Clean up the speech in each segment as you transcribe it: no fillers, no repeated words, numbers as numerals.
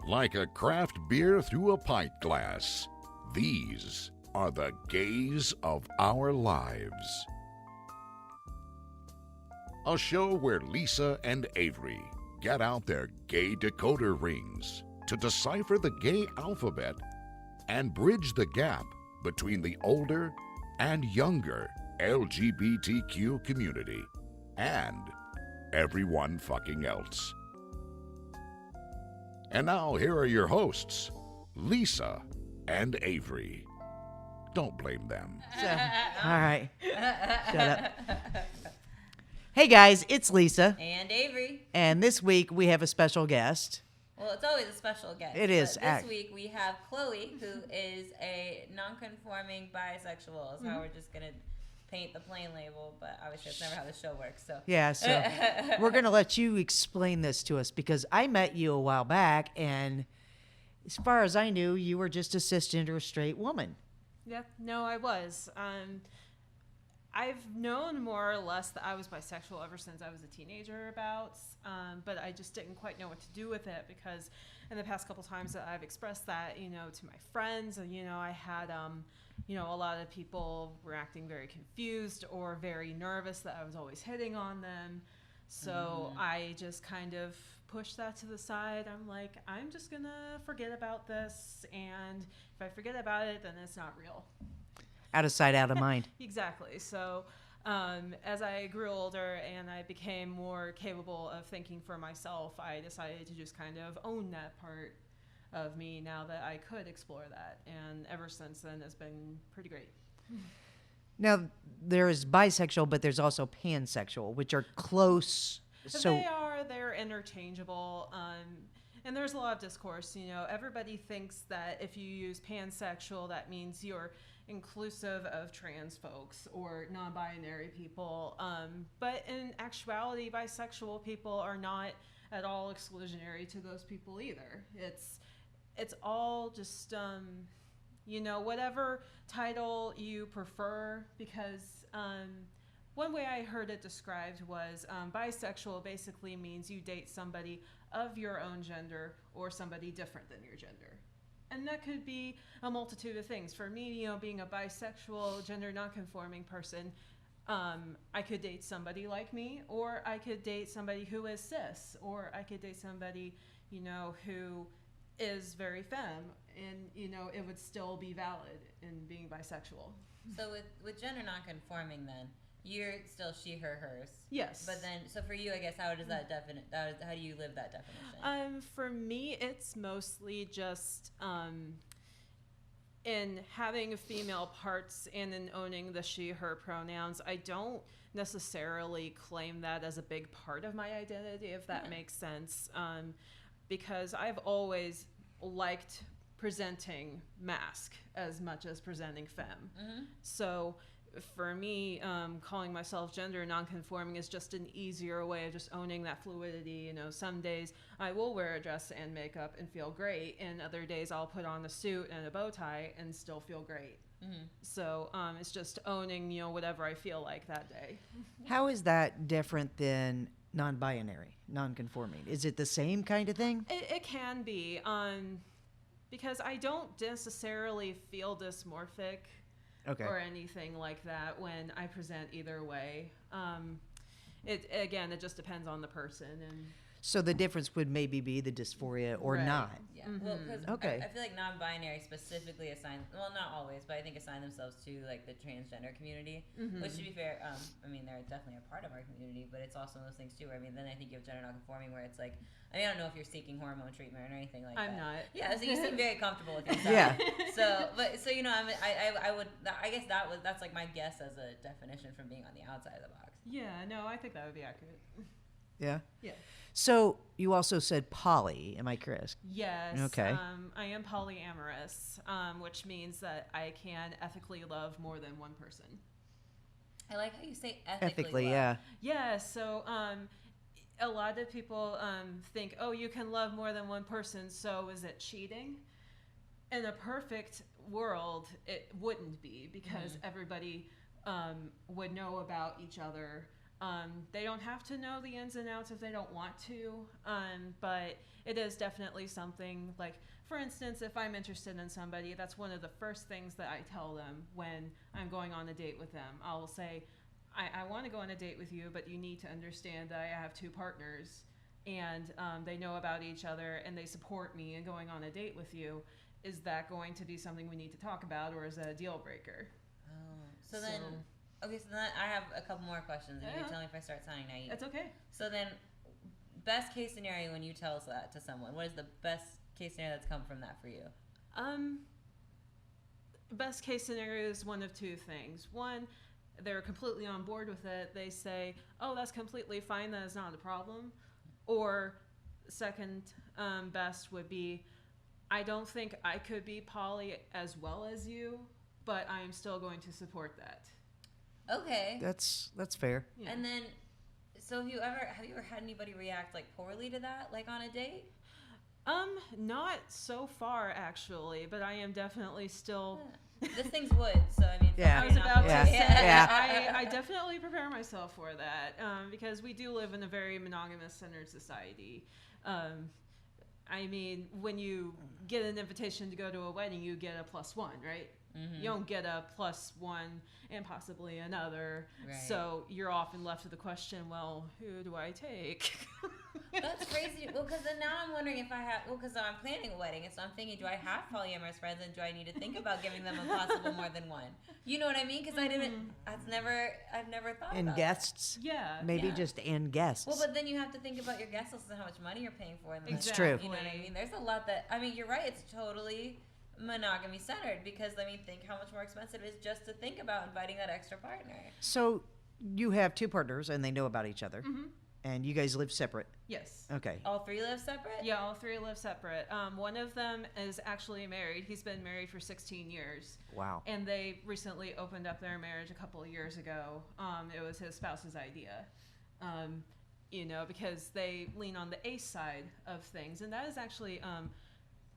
like a craft beer through a pint glass. These are the gays of our lives. A show where Lisa and Avery get out their gay decoder rings to decipher the gay alphabet and bridge the gap between the older and younger LGBTQ community and everyone fucking else. And now here are your hosts, Lisa and Avery. Don't blame them. All right. Shut up. Hey guys, it's Lisa. And Avery. And this week we have a special guest. Well, it's always a special guest. It is. But this week we have Chloe, who is a non-conforming bisexual. Is how we're just going to paint the plain label, but obviously it's never how the show works. So Yeah, so we're going to let you explain this to us because I met you a while back, and as far as I knew, you were just a cisgender straight woman. Yeah, no, I was. I've known more or less that I was bisexual ever since I was a teenager but I just didn't quite know what to do with it because in the past couple times that I've expressed that, to my friends, I had, a lot of people were acting very confused or very nervous that I was always hitting on them. So I just kind of pushed that to the side. I'm like, I'm just going to forget about this. And if I forget about it, then it's not real. Out of sight, out of mind. Exactly. So as I grew older and I became more capable of thinking for myself, I decided to just kind of own that part of me now that I could explore that. And ever since then, it's been pretty great. Now, there is bisexual, but there's also pansexual, which are close. So They're interchangeable. And there's a lot of discourse. Everybody thinks that if you use pansexual, that means you're inclusive of trans folks or non-binary people. But in actuality, bisexual people are not at all exclusionary to those people either. It's all just, whatever title you prefer, because one way I heard it described was bisexual basically means you date somebody of your own gender or somebody different than your gender. And that could be a multitude of things. For me, being a bisexual, gender nonconforming person, I could date somebody like me, or I could date somebody who is cis, or I could date somebody, who is very femme, and, it would still be valid in being bisexual. So with gender nonconforming then, you're still she, her, hers. Yes. But then, so for you, I guess, how does that how do you live that definition? For me, it's mostly just in having female parts and in owning the she, her pronouns. I don't necessarily claim that as a big part of my identity, if that makes sense, because I've always liked presenting masc as much as presenting femme. So for me, calling myself gender nonconforming is just an easier way of just owning that fluidity. Some days I will wear a dress and makeup and feel great, and other days I'll put on a suit and a bow tie and still feel great. So it's just owning, whatever I feel like that day. how is that different than non-binary, non-conforming? Is it the same kind of thing? It can be, because I don't necessarily feel dysmorphic. Okay. Or anything like that when I present either way. It just depends on the person. And So the difference would maybe be the dysphoria or Right. not. Yeah, well, because Okay. I feel like non-binary specifically not always, but I think assign themselves to like the transgender community, which to be fair, they're definitely a part of our community, but it's also those things too. Where, then I think you have gender non-conforming, where it's like, I don't know if you're seeking hormone treatment or anything like that. I'm not. Yeah, so you seem very comfortable with yourself. Yeah. That's like my guess as a definition from being on the outside of the box. Yeah, no, I think that would be accurate. Yeah? Yeah. So you also said poly, am I correct? Yes. Okay. I am polyamorous, which means that I can ethically love more than one person. I like how you say ethically. Ethically, yeah. Yeah, so a lot of people think, oh, you can love more than one person, so is it cheating? In a perfect world, it wouldn't be, because everybody would know about each other They don't have to know the ins and outs if they don't want to, but it is definitely something like, for instance, if I'm interested in somebody, that's one of the first things that I tell them when I'm going on a date with them. I'll say, I want to go on a date with you, but you need to understand that I have 2 partners, and they know about each other, and they support me in going on a date with you. Is that going to be something we need to talk about, or is that a deal breaker? So then I have a couple more questions, and you can tell me if I start sounding naive. That's okay. So then, best case scenario when you tell us that to someone, what is the best case scenario that's come from that for you? Best case scenario is one of 2 things. One, they're completely on board with it. They say, oh, that's completely fine. That is not a problem. Or second best would be, I don't think I could be poly as well as you, but I am still going to support that. Okay. That's fair. Yeah. And then, so have you ever had anybody react like poorly to that, like on a date? Not so far actually, but I am definitely still. This thing's wood, so I mean. Yeah. I was about Yeah. to say, Yeah. I definitely prepare myself for that because we do live in a very monogamous-centered society. I mean, when you get an invitation to go to a wedding, you get a +1, right? Mm-hmm. You don't get a +1 and possibly another. Right. So you're often left with the question, well, who do I take? That's crazy. Well, because then now I'm wondering if I have, because I'm planning a wedding, and so I'm thinking, do I have polyamorous friends, and do I need to think about giving them a possible more than one? You know what I mean? Because I've never thought And about guests. Yeah. Maybe Yeah. just and guests. Well, but then you have to think about your guest list and how much money you're paying for. And It's like, true. You know what I mean? There's a lot that, I mean, you're right. It's totally monogamy centered because, I mean, think how much more expensive it is just to think about inviting that extra partner. So you have 2 partners and they know about each other. Mm-hmm. And you guys live separate. Yes. Okay. All 3 live separate? Yeah, all 3 live separate. One of them is actually married. He's been married for 16 years. Wow. And they recently opened up their marriage a couple of years ago. It was his spouse's idea, because they lean on the ace side of things. And that is actually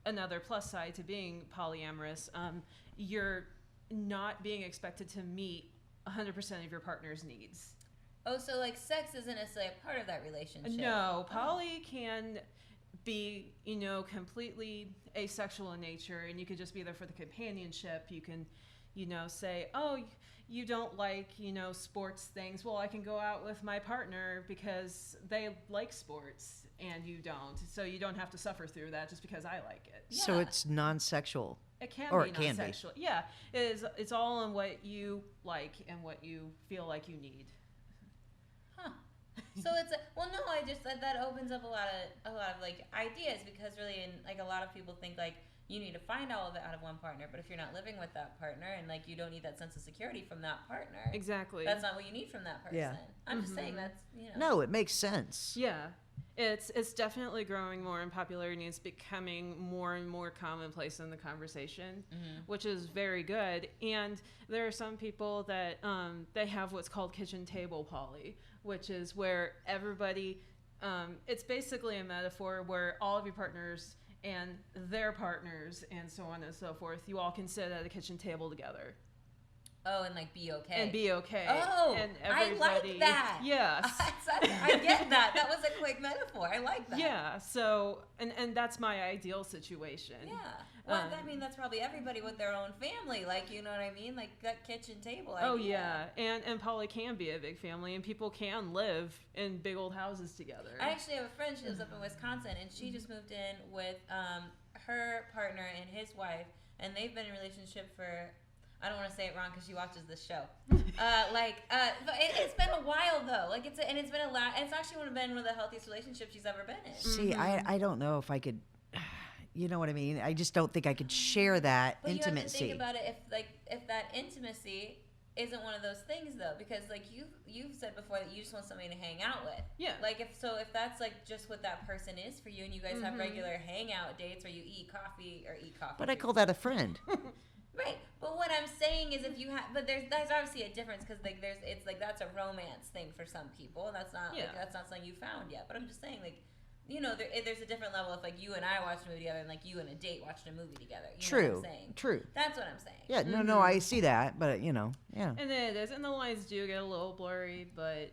another plus side to being polyamorous. You're not being expected to meet 100% of your partner's needs. Oh, so like sex isn't necessarily a part of that relationship? No, poly can be, completely asexual in nature, and you could just be there for the companionship. You can, say, oh, you don't like, sports things. Well, I can go out with my partner because they like sports and you don't. So you don't have to suffer through that just because I like it. So Yeah. it's non-sexual. It can Or be it can be. non-sexual. Yeah, it's all on what you like and what you feel like you need. Huh. So it's I just that opens up a lot of like ideas because really, and like a lot of people think like you need to find all of it out of one partner, but if you're not living with that partner and like you don't need that sense of security from that partner, Exactly. that's not what you need from that person. Yeah. I'm just saying that's No, it makes sense. Yeah. It's definitely growing more in popularity, and it's becoming more and more commonplace in the conversation, which is very good. And there are some people that they have what's called kitchen table poly, which is where everybody, it's basically a metaphor where all of your partners and their partners and so on and so forth, you all can sit at a kitchen table together. Oh, and like be okay. And be okay. Oh, and I like that. Yes. I get that. That was a quick metaphor. I like that. Yeah. So, and that's my ideal situation. Yeah. Well, I mean, that's probably everybody with their own family. Like, you know what I mean? Like that kitchen table idea. Oh yeah, and poly can be a big family, and people can live in big old houses together. I actually have a friend. She lives up in Wisconsin, and she just moved in with her partner and his wife, and they've been in a relationship for. I don't want to say it wrong because she watches this show. But it's been a while though. Like it's been a lot. It's actually been one of the healthiest relationships she's ever been in. See, I don't know if I could. You know what I mean? I just don't think I could share that But intimacy. you have to think about it if that intimacy isn't one of those things though, because like you've said before that you just want somebody to hang out with. Yeah. Like if that's like just what that person is for you, and you guys have regular hangout dates where you eat coffee. But I call that a friend. Right, but what I'm saying is, if you have, but there's obviously a difference because like it's like that's a romance thing for some people, and that's not that's not something you found yet. But I'm just saying, like, there's a different level if like you and I watched a movie together, and like you and a date watched a movie together. You know what I'm saying? True. That's what I'm saying. Yeah, no, I see that, but yeah. And it is, and the lines do get a little blurry, but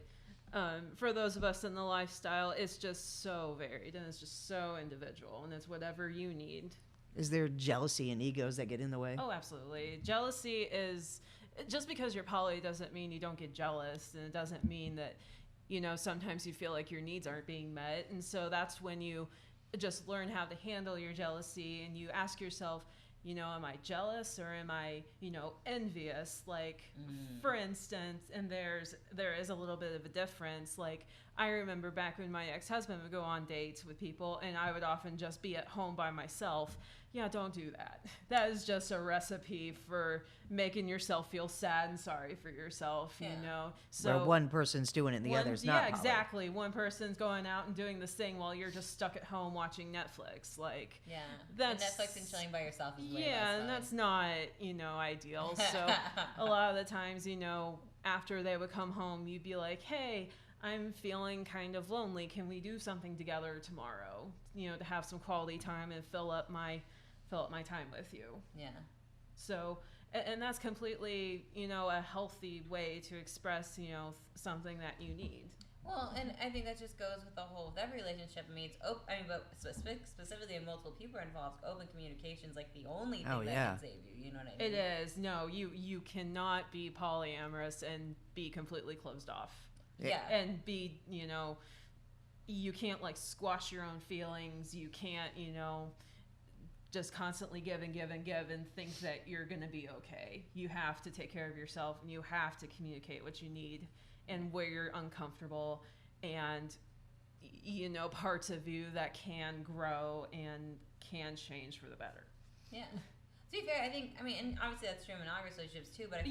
For those of us in the lifestyle, it's just so varied and it's just so individual, and it's whatever you need. Is there jealousy and egos that get in the way? Oh, absolutely. Jealousy is just because you're poly doesn't mean you don't get jealous, and it doesn't mean that, sometimes you feel like your needs aren't being met. And so that's when you just learn how to handle your jealousy, and you ask yourself, am I jealous or am I, envious? Like, for instance, and there is a little bit of a difference. Like, I remember back when my ex-husband would go on dates with people and I would often just be at home by myself. Yeah, don't do that. That is just a recipe for making yourself feel sad and sorry for yourself, So where one person's doing it and the other's not. Yeah, exactly. One person's going out and doing this thing while you're just stuck at home watching Netflix. Like, yeah, that's Netflix and chilling by yourself is way less yeah, fun. and that's not ideal. So a lot of the times, after they would come home, you'd be like, hey, I'm feeling kind of lonely. Can we do something together tomorrow? To have some quality time and fill up my time with you. Yeah. So, and that's completely, a healthy way to express, something that you need. Well, and I think that just goes with the whole of every relationship. I mean, but specifically if multiple people are involved, open communication is like the only thing that can save you. You know what I mean? It is. No, you cannot be polyamorous and be completely closed off. Yeah. And be, you can't like squash your own feelings. You can't, just constantly give and give and give and think that you're going to be okay. You have to take care of yourself, and you have to communicate what you need and where you're uncomfortable, and parts of you that can grow and can change for the better. Yeah. To be fair, and obviously that's true in monogamous relationships too, but I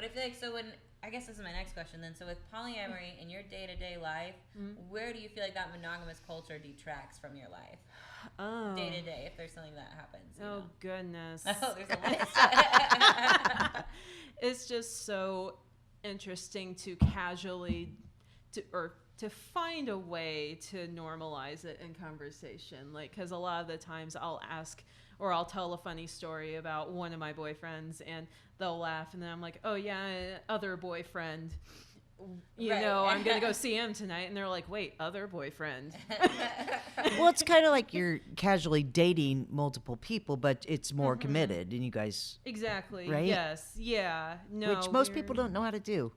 feel like, so when, I guess this is my next question then, so with polyamory in your day-to-day life, where do you feel like that monogamous culture detracts from your life? Day-to-day, if there's something that happens. Goodness. Oh, there's a list. It's just so interesting to casually, to find a way to normalize it in conversation. Like, because a lot of the times I'll ask, or I'll tell a funny story about one of my boyfriends, and they'll laugh, and then I'm like, oh yeah, other boyfriend. I'm going to go see him tonight. And they're like, wait, other boyfriend. Well, it's kind of like you're casually dating multiple people, but it's more committed, and you guys... Exactly. Right? Yes. Yeah. No. Which most people don't know how to do.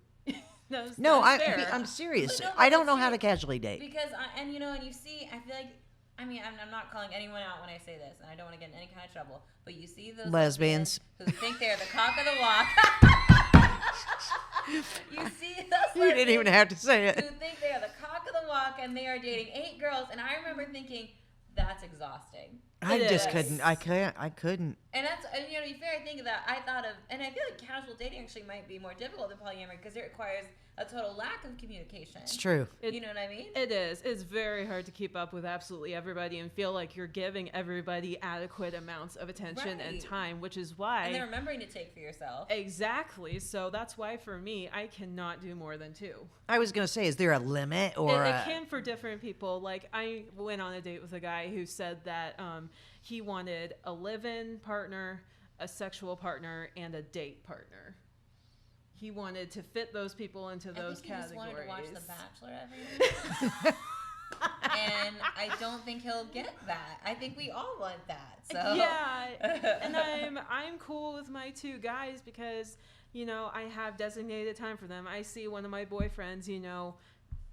That's I'm serious. But no, I don't know that's how true. to casually date. Because, and you see, I feel like, I'm not calling anyone out when I say this, and I don't want to get in any kind of trouble, but you see those Lesbians who think they're the cock of the walk. You see those You didn't even have to say who it. think they are the cock of the walk, and they are dating 8 girls, and I remember thinking, that's exhausting. I It just is. couldn't. I couldn't. And that's, and to be fair, I think that I thought of, and I feel like casual dating actually might be more difficult than polyamory because it requires a total lack of communication. It's true. You know what I mean? It is. It's very hard to keep up with absolutely everybody and feel like you're giving everybody adequate amounts of attention and Right. time, which is why. And then remembering to take for yourself. Exactly. So that's why for me, I cannot do more than 2. I was gonna say, is there a limit or? It can for different people. Like, I went on a date with a guy who said that he wanted a live-in partner, a sexual partner, and a date partner. He wanted to fit those people into those I think categories. he just wanted to watch The Bachelor every week. And I don't think he'll get that. I think we all want that. So Yeah, and I'm cool with my 2 guys because I have designated time for them. I see one of my boyfriends,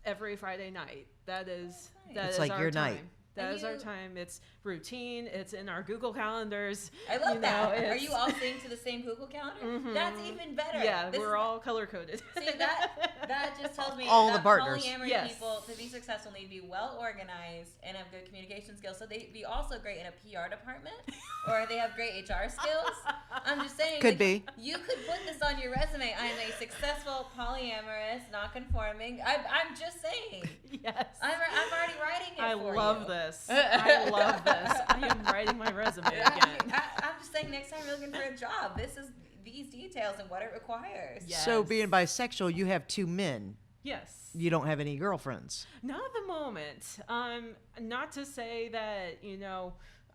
every Friday night. That is It's like our your time. night. That And is our you- time. It's routine. It's in our Google calendars. I love that. Are it's- you all synced to the same Google calendar? Mhm. That's even better. Yeah, This we're is- all color coded. See, that just tells me All that the partners. polyamory Yes. people, to be successful, need to be well organized and have good communication skills. So they'd be also great in a PR department, or they have great HR skills. I'm just saying. Could be. You could put this on your resume. I'm a successful polyamorous, non-conforming. I'm just saying. Yes. I'm already writing it I for love you. this. I love this. I am writing my resume again. I'm just saying, next time you're looking for a job, this is these details and what it requires. Yes. So being bisexual, you have 2 men. Yes. You don't have any girlfriends. Not at the moment. Not to say that,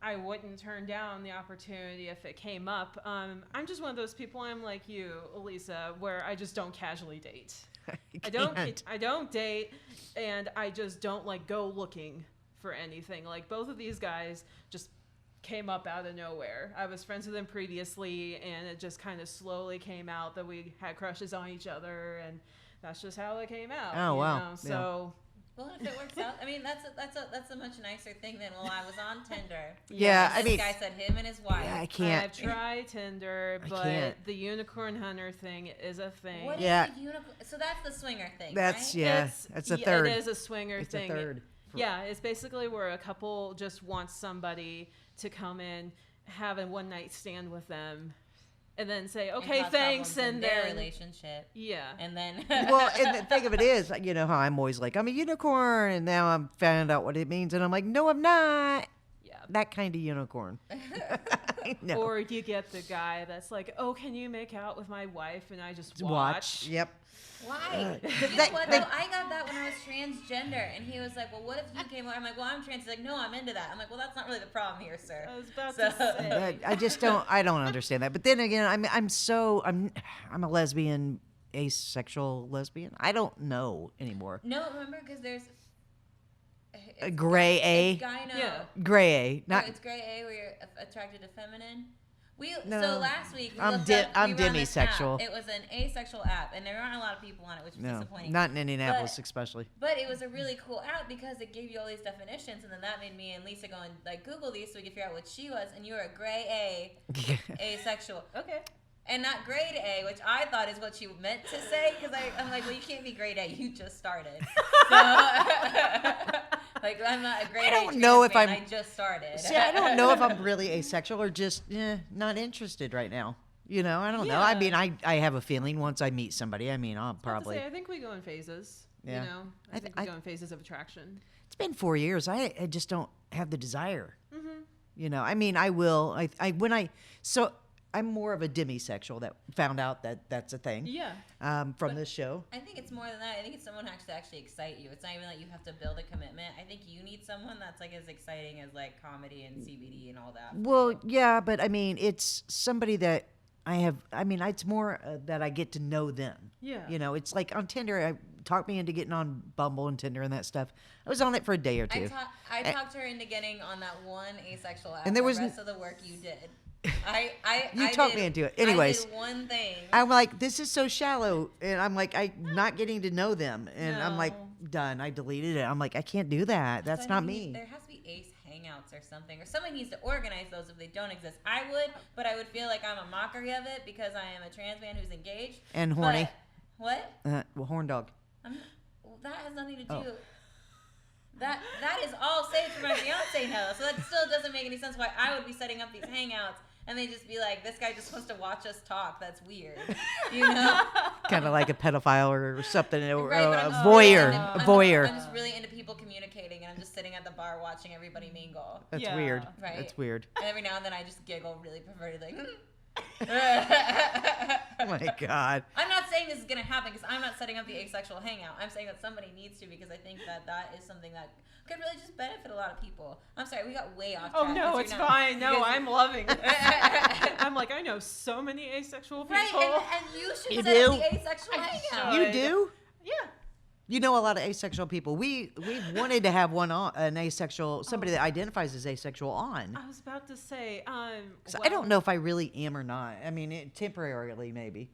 I wouldn't turn down the opportunity if it came up. I'm just one of those people, I'm like you, Elisa, where I just don't casually date. can't. I don't date, and I just don't like go looking for anything. Like both of these guys just came up out of nowhere. I was friends with them previously, and it just kind of slowly came out that we had crushes on each other, and that's just how it came out. Oh, you wow. know? So Well, if it works out, I mean, that's a much nicer thing than I was on Tinder. Yeah, And I this mean, guy said him and his wife. yeah, I can't. I've tried Tinder, I but can't. the unicorn hunter thing is a thing. What is Yeah. a unicorn? So that's the swinger thing, That's right? yeah. That's a yeah, third. It is a swinger It's thing. a third. Yeah, it's basically where a couple just wants somebody to come in, have a one night stand with them, and then say, And okay, cause thanks, problems in and their then relationship. yeah. And then Well, and the thing of it is, you know how I'm always like, I'm a unicorn, and now I'm found out what it means, and I'm like, no, I'm not Yeah. that kind of unicorn. No. Or you get the guy that's like, oh, can you make out with my wife? And I just Watch. Yep. why? You know that- what they- though? I got that when I was transgender, and he was like, "Well, what if you came over?" I'm like, "Well, I'm trans." He's like, "No, I'm into that." I'm like, "Well, that's not really the problem here, sir." I was about So- to say. I just don't. I don't understand that. But then again, I'm a lesbian, asexual lesbian. I don't know anymore. No, remember because there's A gray A, It's gyno. Yeah. gray A, No, not it's gray A where you're attracted to feminine. No. So last week we I'm looked di- up, I'm we were on this demisexual. app. It was an asexual app, and there aren't a lot of people on it, which is no, disappointing. not in Indianapolis, But- especially. But it was a really cool app because it gave you all these definitions, and then that made me and Lisa go and like Google these so we could figure out what she was. And you were a gray A, asexual, Okay. and not grade A, which I thought is what you meant to say. Because I'm like, well, you can't be grade A. You just started. So, like, I'm not a grade A. I don't know if trans man, I'm- I just started. See, I don't know if I'm really asexual or just not interested right now. You know, I don't know. I Yeah. mean, I have a feeling once I meet somebody, I mean, I'll About to probably. say, I think we go in phases. Yeah. You know, I I think th- we I- go in phases of attraction. It's been 4 years. I just don't have the desire. Mm-hmm. You know, I mean, I will. So I'm more of a demisexual that found out that that's a thing Yeah. from this show. I think it's more than that. I think it's someone who actually excite you. It's not even that you have to build a commitment. I think you need someone that's like as exciting as like comedy and CBD and all that. Well, yeah, but I mean, it's somebody that I have. I mean, it's more that I get to know them. Yeah. You know, it's like on Tinder. I talked me into getting on Bumble and Tinder and that stuff. I was on it for a day or two. I talked her into getting on that one asexual app. And there the was rest of the work you did. You talked me into it. Anyways. I did one thing. I'm like, this is so shallow, and I'm like, I'm not getting to know them, and I'm like, No. done. I deleted it. I'm like, I can't do that. That's So not I mean, me. There has to be ace hangouts or something, or somebody needs to organize those if they don't exist. I would, but I would feel like I'm a mockery of it because I am a trans man who's engaged And horny. But, what? Well, horn dog. Well, that has nothing to do. Oh. That is all saved for my fiance now. So that still doesn't make any sense why I would be setting up these hangouts and they just be like, this guy just wants to watch us talk. That's weird. You know? Kind of like a pedophile or something, or Right, but a I'm just voyeur. really A into- voyeur. I'm just really into people communicating and I'm just sitting at the bar watching everybody mingle. That's Yeah. weird. Right. That's weird. And every now and then I just giggle really perverted, like, Oh my God. I'm not saying this is going to happen because I'm not setting up the asexual hangout. I'm saying that somebody needs to because I think that is something that could really just benefit a lot of people. I'm sorry, we got way off track. Oh no, 'cause it's you're not- fine. No, because- I'm loving it. I'm like, I know so many asexual people. Right, and you should You set up do? the asexual hangout. You Good. do? Yeah. You know a lot of asexual people. We've wanted to have an asexual, somebody that identifies as asexual on. I was about to say, 'Cause I don't know if I really am or not. I mean, temporarily maybe.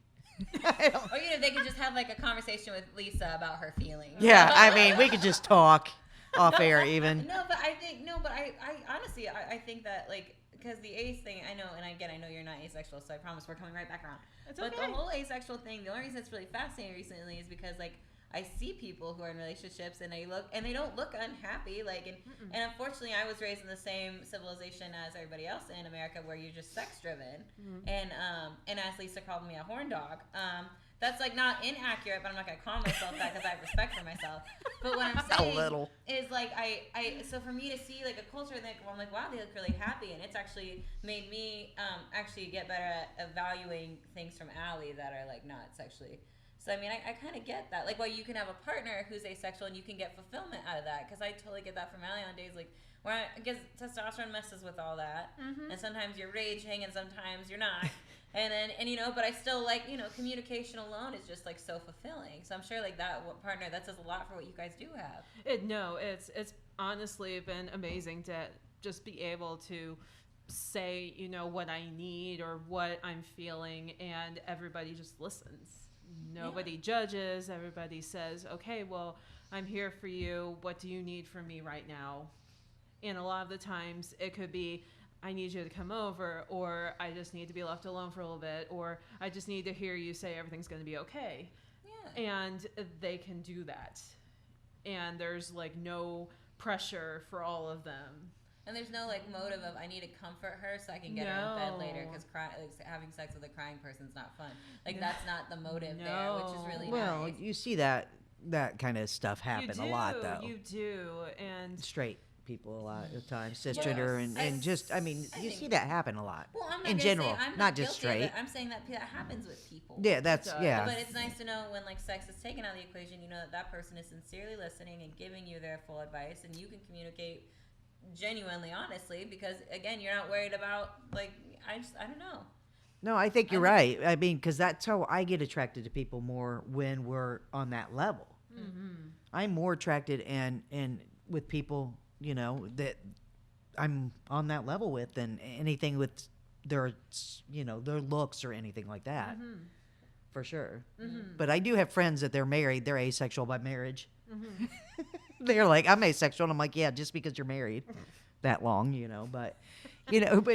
I don't- Or they could just have like a conversation with Lisa about her feelings. yeah, I mean, we could just talk off air even. I honestly, I think that like, because the ace thing, I know, and again, I know you're not asexual, so I promise we're coming right back around. It's But okay. the whole asexual thing, the only reason it's really fascinating recently is because like, I see people who are in relationships and they don't look unhappy. Like, and unfortunately, I was raised in the same civilization as everybody else in America, where you're just sex driven. And as Lisa called me a horn dog, that's like not inaccurate, but I'm not gonna call myself that because I have respect for myself. But what I'm saying little. is like so for me to see like a culture that I'm like, wow, they look really happy, and it's actually made me actually get better at evaluating things from Allie that are like not sexually. So I mean, I kind of get that. Like, well, you can have a partner who's asexual and you can get fulfillment out of that. Because I totally get that from Allie on days like where I guess testosterone messes with all that, and sometimes you're raging and sometimes you're not. And you know, but I still like, you know, communication alone is just like so fulfilling. So I'm sure like partner, that says a lot for what you guys do have. It's honestly been amazing to just be able to say, you know, what I need or what I'm feeling, and everybody just listens. Nobody judges. Everybody says, okay, well, I'm here for you. What do you need from me right now? And a lot of the times it could be, I need you to come over, or I just need to be left alone for a little bit, or I just need to hear you say everything's going to be okay. Yeah. And they can do that. And there's like no pressure for all of them. And there's no like motive of I need to comfort her so I can get her in bed later, because having sex with a crying person's not fun. Like that's not the motive there, which is really Well, nice. you see that kind of stuff happen a lot, though. You do. And Straight people a lot of times, cisgender, and just, I mean, I you think- see that happen a lot. Well, I'm not in gonna general, say I'm not just guilty of straight. it. I'm saying that happens with people. Yeah, that's, does. yeah. But it's nice to know when like sex is taken out of the equation, you know that person is sincerely listening and giving you their full advice, and you can communicate genuinely, honestly, because again, you're not worried about like I don't know. No, I think you're right. I mean, because that's how I get attracted to people more when we're on that level. mm-hmm. I'm more attracted and with people, you know, that I'm on that level with than anything with their, you know, their looks or anything like that. Mm-hmm. For sure. Mm-hmm. But I do have friends that they're married. They're asexual by marriage. Mm-hmm. They're like, I'm asexual. And I'm like, yeah, just because you're married that long, you know, but that's what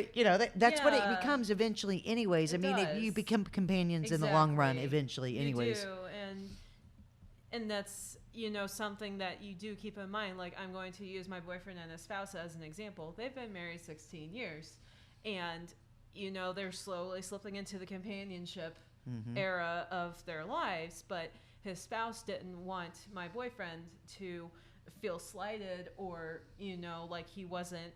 it Yeah. becomes eventually anyways. It I mean, you does. become companions in the long run Exactly. eventually anyways. You do, and that's, you know, something that you do keep in mind. Like, I'm going to use my boyfriend and his spouse as an example. They've been married 16 years, and, you know, they're slowly slipping into the companionship era of their lives, but his spouse didn't want my boyfriend to feel slighted or, you know, like he wasn't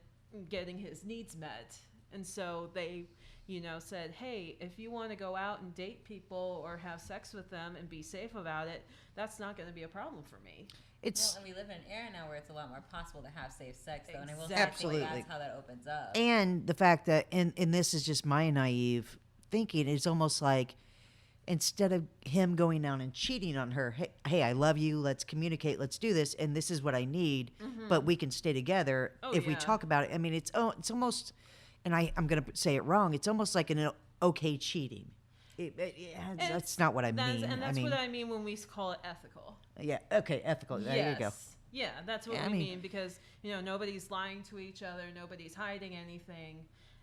getting his needs met. And so they, you know, said, hey, if you want to go out and date people or have sex with them and be safe about it, that's not going to be a problem for me. It's Well, and we live in an era now where it's a lot more possible to have safe sex, though, and I will say Absolutely. I think that's how that opens up. and the fact that and this is just my naive thinking, it's almost like instead of him going down and cheating on her, hey, I love you, let's communicate, let's do this, and this is what I need, but we can stay together Oh, if we yeah. talk about it. I mean, it's almost, and I'm going to say it wrong, it's almost like an okay cheating. That's not what I mean. And that's I mean, what I mean when we call it ethical. yeah, okay, ethical. There you go. Yeah, that's what Yeah, we I mean- mean, because, you know, nobody's lying to each other, nobody's hiding anything.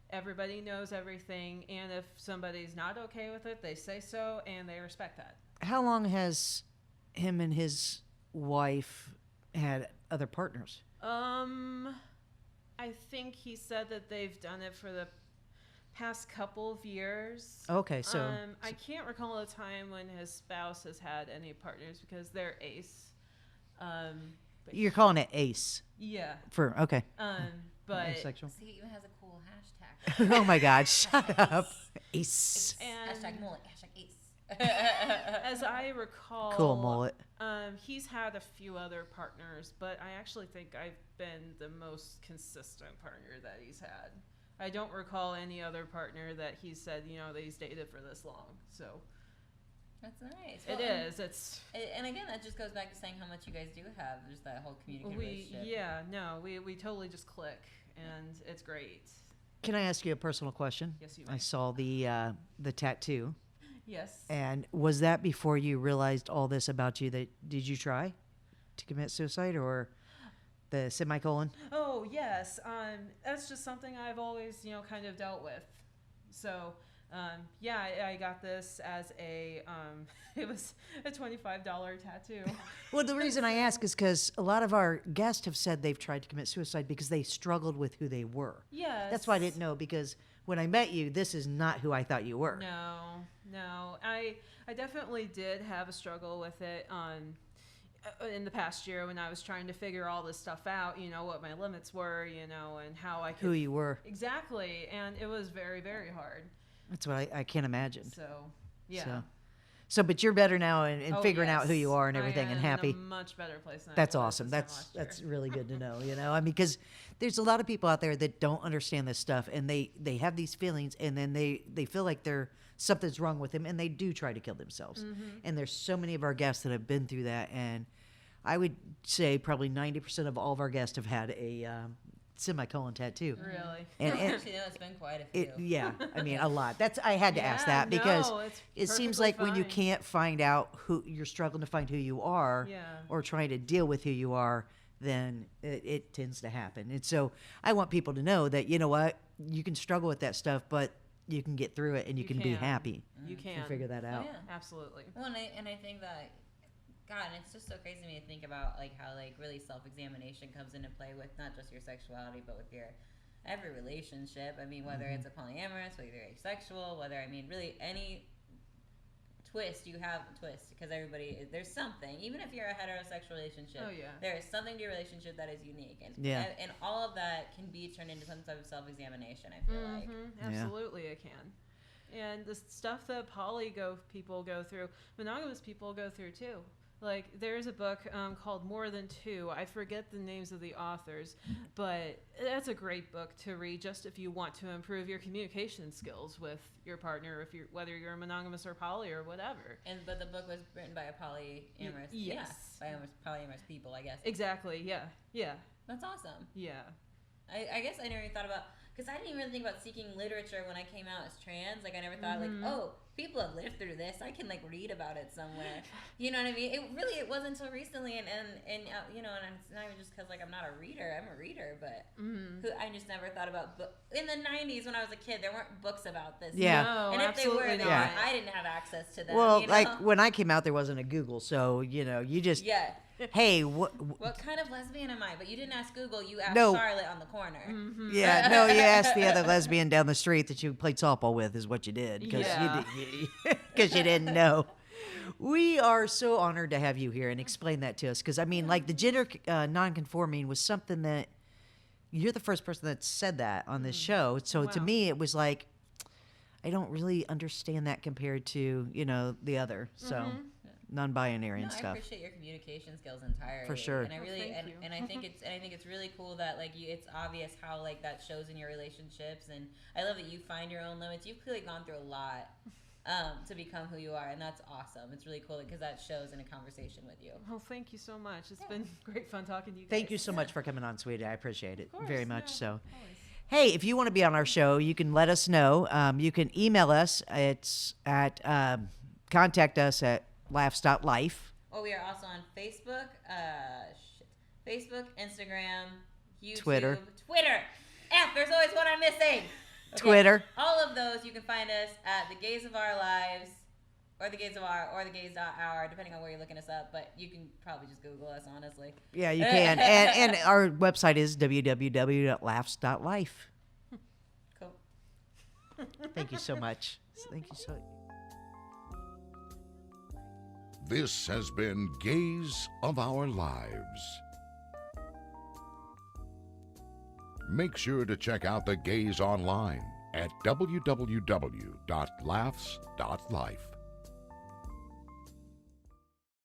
Everybody knows everything, and if somebody's not okay with it, they say so, and they respect that. How long has him and his wife had other partners? I think he said that they've done it for the past couple of years. Okay, so I can't recall a time when his spouse has had any partners because they're ace. But you're calling it ace yeah. for okay. But Asexual. See, it even has a cool hashtag. Oh my God! Shut up, ace. and Hashtag mullet, hashtag ace. as I recall, Cool mullet. He's had a few other partners, but I actually think I've been the most consistent partner that he's had. I don't recall any other partner that he said, you know, that he's dated for this long. So That's nice. it Well, is. It's And again, that just goes back to saying how much you guys do have, just that whole communicative we relationship. we totally just click, and it's great. Can I ask you a personal question? Yes, you I may. saw the tattoo, Yes. and was that before you realized all this about you? That did you try to commit suicide or the semicolon? Oh yes, that's just something I've always, you know, kind of dealt with. So, yeah, I got this as a, it was a $25 tattoo. Well, the reason I ask is because a lot of our guests have said they've tried to commit suicide because they struggled with who they were. Yes. That's why I didn't know, because when I met you, this is not who I thought you were. No, I definitely did have a struggle with it in the past year when I was trying to figure all this stuff out, you know, what my limits were, you know, and how I could. Who you were. Exactly, and it was very, very hard. That's what I can't imagine. So, yeah. So, but you're better now in Oh, figuring out who yes. you are and I everything, and am happy. in a much better place than That's I was awesome. this time That's last year. really good to know. I mean, because there's a lot of people out there that don't understand this stuff, and they have these feelings, and then they feel like something's wrong with them, and they do try to kill themselves. And there's so many of our guests that have been through that, and I would say probably 90% of all of our guests have had a semicolon tattoo. Really? And Actually, no, it's been quite a few. yeah, I mean a lot. I had to ask Yeah, that because no, it's it seems perfectly like when you fine. can't find out who you're struggling to find who you are, Yeah. or trying to deal with who you are, then it tends to happen. And so I want people to know that you know what, you can struggle with that stuff, but you can get through it and you can be can. happy You can and figure that out. Oh, yeah. Absolutely. Well, and I think that, God, and it's just so crazy to me to think about like how like really self-examination comes into play with not just your sexuality, but with your every relationship. I mean, whether it's a polyamorous, whether you're asexual, whether I mean really any twist you have because there's something, even if you're a heterosexual relationship. Oh, yeah. There is something to your relationship that is unique, and Yeah. and all of that can be turned into some type of self-examination. I feel like. Absolutely, it can. And the stuff that people go through, monogamous people go through too. Like, there's a book called More Than Two. I forget the names of the authors, but that's a great book to read just if you want to improve your communication skills with your partner, whether you're monogamous or poly or whatever. But the book was written by a polyamorous, yes. polyamorous people, I guess. Exactly. Yeah. That's awesome. Yeah. I guess I never even thought about, because I didn't even think about seeking literature when I came out as trans. Like, I never thought, like, oh, people have lived through this. I can, like, read about it somewhere. You know what I mean? It wasn't until recently, and you know, and it's not even just because, like, I'm not a reader. I'm a reader, but I just never thought about in the 90s when I was a kid, there weren't books about this. Yeah. No, And if they were, absolutely then not. I didn't have access to them. Well, you know? like when I came out, there wasn't a Google, so you just Yeah. hey, what? What kind of lesbian am I? But you didn't ask Google. You asked No. Charlotte on the corner. Yeah, no, you asked the other lesbian down the street that you played softball with is what you did because Yeah. you didn't know. We are so honored to have you here and explain that to us because I mean, like the gender nonconforming was something that you're the first person that said that on this show. So to Wow. me, it was like I don't really understand that compared to the other non-binary and No, I stuff. appreciate your communication skills entirely. For sure. And I really thank you. and I think it's really cool that like it's obvious how like that shows in your relationships, and I love that you find your own limits. You've clearly gone through a lot to become who you are, and that's awesome. It's really cool because that shows in a conversation with you. Oh, thank you so much. It's been great fun talking to you guys. Thank you so much for coming on, sweetie. I appreciate it very much. yeah, So. always. Hey, if you want to be on our show, you can let us know. You can email us. It's at contact us at laughs.life. Oh, we are also on Facebook, Instagram, YouTube, Twitter. There's always one I'm missing. Okay. Twitter. All of those you can find us at The Gays of Our Lives, or The Gays of Our, or The Gays.our, depending on where you're looking us up. But you can probably just Google us, honestly. Yeah, you can. and our website is www.laughs.life. Cool. Thank you so much. Thank you so much. This has been Gays of Our Lives. Make sure to check out the Gays online at www.laughs.life.